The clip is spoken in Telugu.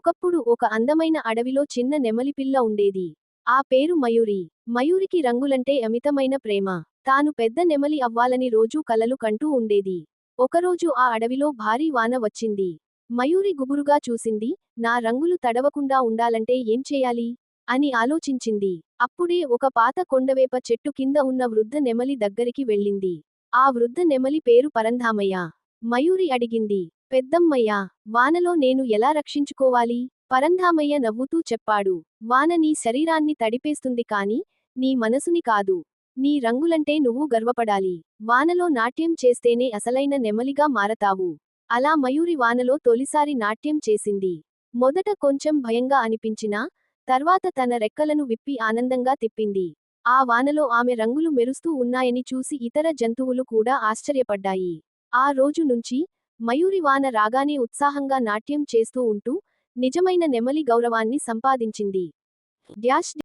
ఒకప్పుడు ఒక అందమైన అడవిలో చిన్న నెమలిపిల్ల ఉండేది. ఆ పేరు మయూరి. మయూరికి రంగులంటే అమితమైన ప్రేమ. తాను పెద్ద నెమలి అవ్వాలని రోజూ కలలు కంటూ ఉండేది. ఒకరోజు ఆ అడవిలో భారీ వాన వచ్చింది. మయూరి గుబురుగా చూసింది. నా రంగులు తడవకుండా ఉండాలంటే ఏం చేయాలి? అని ఆలోచించింది. అప్పుడే ఒక పాత కొండవేప చెట్టు కింద ఉన్న వృద్ధ నెమలి దగ్గరికి వెళ్ళింది. ఆ వృద్ధ నెమలి పేరు పరంధామయ్య. మయూరి అడిగింది. పెద్దమ్మయ్యా, వానలో నేను ఎలా రక్షించుకోవాలి? పరంధామయ్య నవ్వుతూ చెప్పాడు. వాన నీ శరీరాన్ని తడిపేస్తుంది కాని, నీ మనసుని కాదు. నీ రంగులంటే నువ్వు గర్వపడాలి. వానలో నాట్యం చేస్తేనే అసలైన నెమలిగా మారతావు. అలా మయూరి వానలో తొలిసారి నాట్యం చేసింది. మొదట కొంచెం భయంగా అనిపించినా, తర్వాత తన రెక్కలను విప్పి ఆనందంగా తిప్పింది. ఆ వానలో ఆమె రంగులు మెరుస్తూ ఉన్నాయని చూసి ఇతర జంతువులు కూడా ఆశ్చర్యపడ్డాయి. ఆ రోజు నుంచి మయూరి వాన రాగానే ఉత్సాహంగా నాట్యం చేస్తూ ఉంటూ, నిజమైన నెమలి గౌరవాన్ని సంపాదించింది.